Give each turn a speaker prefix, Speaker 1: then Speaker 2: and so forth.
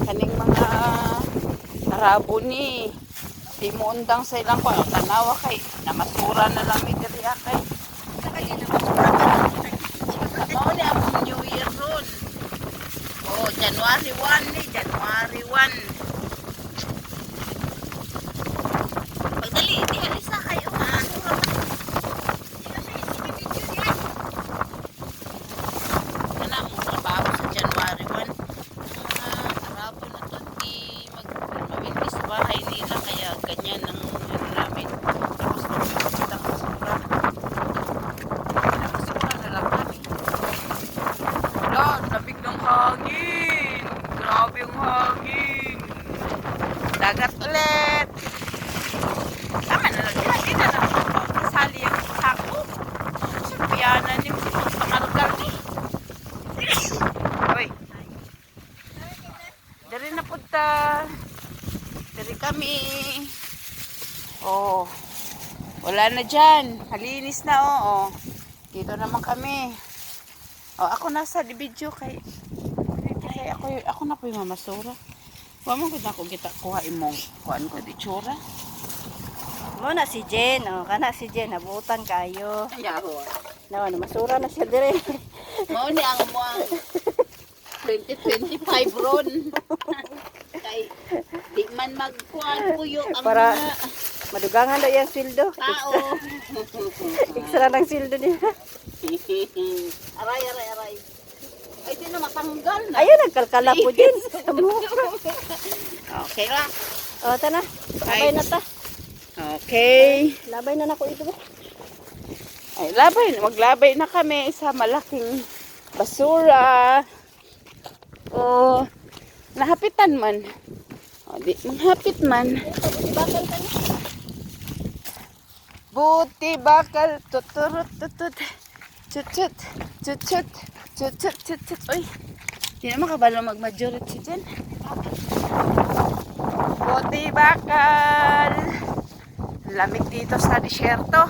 Speaker 1: kaning mga Arabo ni di mo undang sa ilang ko tanawa kay namasura na lang may diri kay mao ni ang New Year ron. Oh, January 1 ni January 1. Pagdali di alisa kayo ha. Kana mo trabaho sa January 1. Arabo na to di magmamili sa bahay nila kaya ganyan ang ano namin. Tapos nakikita ko sobra. Nakasura na lang kami. Wala, labig ng hangin. Grabe yung hangin. Dagat ulit. Tama na lang. Hindi na lang kasali ang sako. Sabiyanan ni pangargal ni. Uy. Dari na punta. Dari kami. Oh. Wala na dyan. Halinis na oh. Dito naman kami. Oh, ako nasa di video kay ako na po yung mamasura. Wa man gud ako kita kuha imong kuan ko di tsura.
Speaker 2: Mo na si Jen, oh, kana si Jen nabutan kayo.
Speaker 1: Ayaw.
Speaker 2: No, masura na siya dire.
Speaker 1: Mao ni ang muang 2025 ron. Kay di man magkuan puyo ang
Speaker 2: Para
Speaker 1: mga
Speaker 2: madugangan daw yung sweldo.
Speaker 1: tao.
Speaker 2: Ekstra ng sweldo niya.
Speaker 1: Aray. Ay, di na matanggal na.
Speaker 2: Ayun, nagkalkala po din.
Speaker 1: Okay lang.
Speaker 2: O, ta na. Labay na ta.
Speaker 1: Okay.
Speaker 2: Labay na nako ito.
Speaker 1: Ay, maglabay na kami sa malaking basura. O, nahapitan man. O, di, manghapit man. Buti bakal, tuturut, tutut, tutut, tutut, tutut, tutut. Uy, di naman kabalo mag-majority dyan. Buti bakal. Lamig dito sa disyerto.